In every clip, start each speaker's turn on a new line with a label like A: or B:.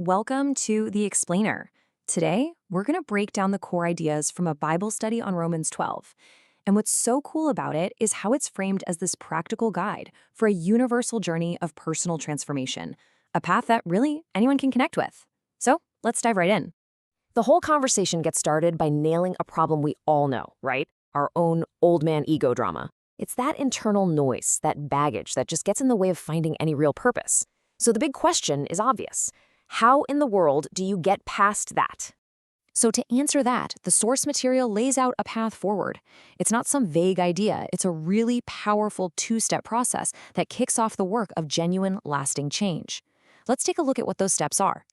A: Welcome to The Explainer. Today, we're going to break down the core ideas from a Bible study on Romans 12. And what's so cool about it is how it's framed as this practical guide for a universal journey of personal transformation, a path that really anyone can connect with. So let's dive right in.
B: The whole conversation gets started by nailing a problem we all know, right? Our own old man ego drama. It's that internal noise, that baggage that just gets in the way of finding any real purpose. So the big question is obvious. How in the world do you get past that?
A: So to answer that, the source material lays out a path forward. It's not some vague idea. It's a really powerful two-step process that kicks off the work of genuine, lasting change. Let's take a look at what those steps are.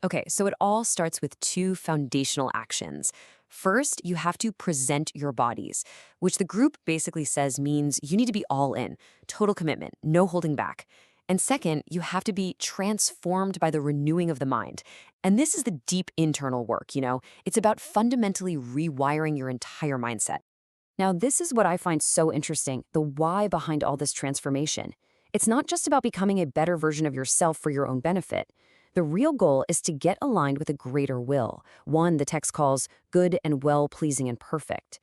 A: Okay, so it all starts with two foundational actions. First, you have to present your bodies, which the group basically says means you need to be all in, total commitment, no holding back. And second, you have to be transformed by the renewing of the mind. And this is the deep internal work, It's about fundamentally rewiring your entire mindset. Now, this is what I find so interesting, the why behind all this transformation. It's not just about becoming a better version of yourself for your own benefit. The real goal is to get aligned with a greater will, one the text calls good and well-pleasing and perfect.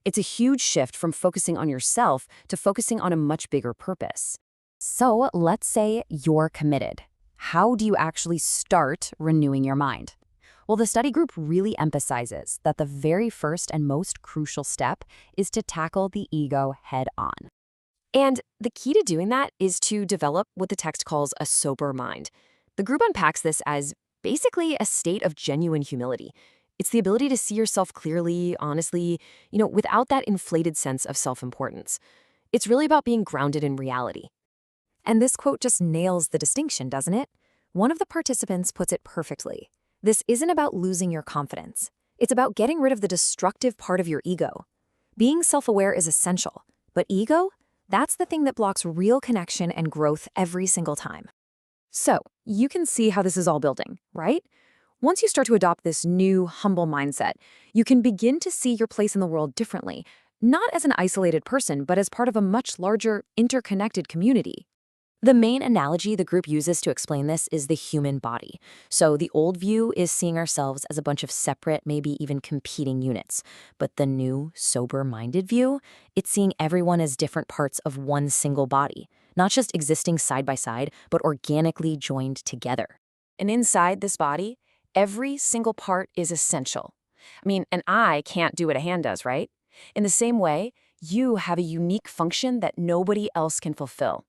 A: It's a huge shift from focusing on yourself to focusing on a much bigger purpose. So let's say you're committed. How do you actually start renewing your mind? Well, the study group really emphasizes that the very first and most crucial step is to tackle the ego head on. And the key to doing that is to develop what the text calls a sober mind. The group unpacks this as basically a state of genuine humility. It's the ability to see yourself clearly, honestly, without that inflated sense of self-importance. It's really about being grounded in reality. And this quote just nails the distinction, doesn't it? One of the participants puts it perfectly. This isn't about losing your confidence. It's about getting rid of the destructive part of your ego. Being self-aware is essential, but ego, that's the thing that blocks real connection and growth every single time. So, you can see how this is all building, right? Once you start to adopt this new, humble mindset, you can begin to see your place in the world differently, not as an isolated person, but as part of a much larger, interconnected community. The main analogy the group uses to explain this is the human body. So the old view is seeing ourselves as a bunch of separate, maybe even competing units. But the new, sober-minded view, it's seeing everyone as different parts of one single body, not just existing side by side, but organically joined together. And inside this body, every single part is essential. An eye can't do what a hand does, right? In the same way, you have a unique function that nobody else can fulfill.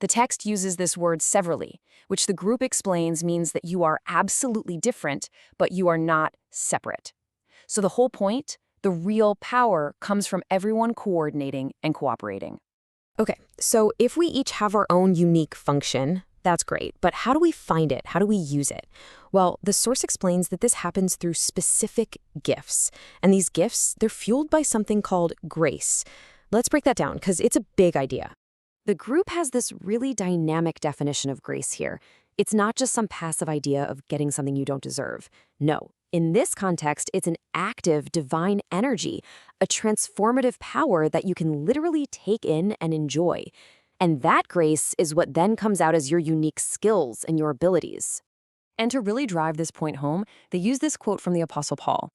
A: The text uses this word severally, which the group explains means that you are absolutely different, but you are not separate. So the whole point, the real power, comes from everyone coordinating and cooperating. Okay, so if we each have our own unique function, that's great, but how do we find it? How do we use it? Well, the source explains that this happens through specific gifts. And these gifts, they're fueled by something called grace. Let's break that down, because it's a big idea. The group has this really dynamic definition of grace here. It's not just some passive idea of getting something you don't deserve. No, in this context, it's an active divine energy, a transformative power that you can literally take in and enjoy. And that grace is what then comes out as your unique skills and your abilities. And to really drive this point home, they use this quote from the Apostle Paul.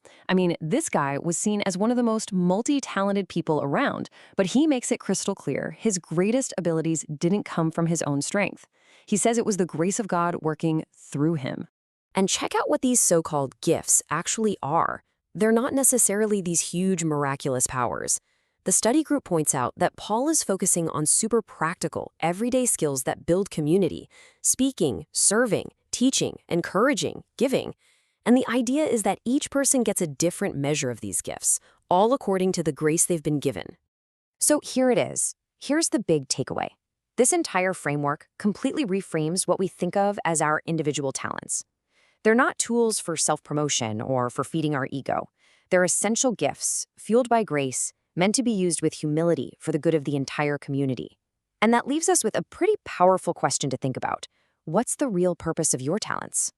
A: This guy was seen as one of the most multi-talented people around, but he makes it crystal clear his greatest abilities didn't come from his own strength. He says it was the grace of God working through him. And check out what these so-called gifts actually are. They're not necessarily these huge miraculous powers. The study group points out that Paul is focusing on super practical, everyday skills that build community: speaking, serving, teaching, encouraging, giving. And the idea is that each person gets a different measure of these gifts, all according to the grace they've been given. So here it is. Here's the big takeaway. This entire framework completely reframes what we think of as our individual talents. They're not tools for self-promotion or for feeding our ego. They're essential gifts, fueled by grace, meant to be used with humility for the good of the entire community. And that leaves us with a pretty powerful question to think about. What's the real purpose of your talents?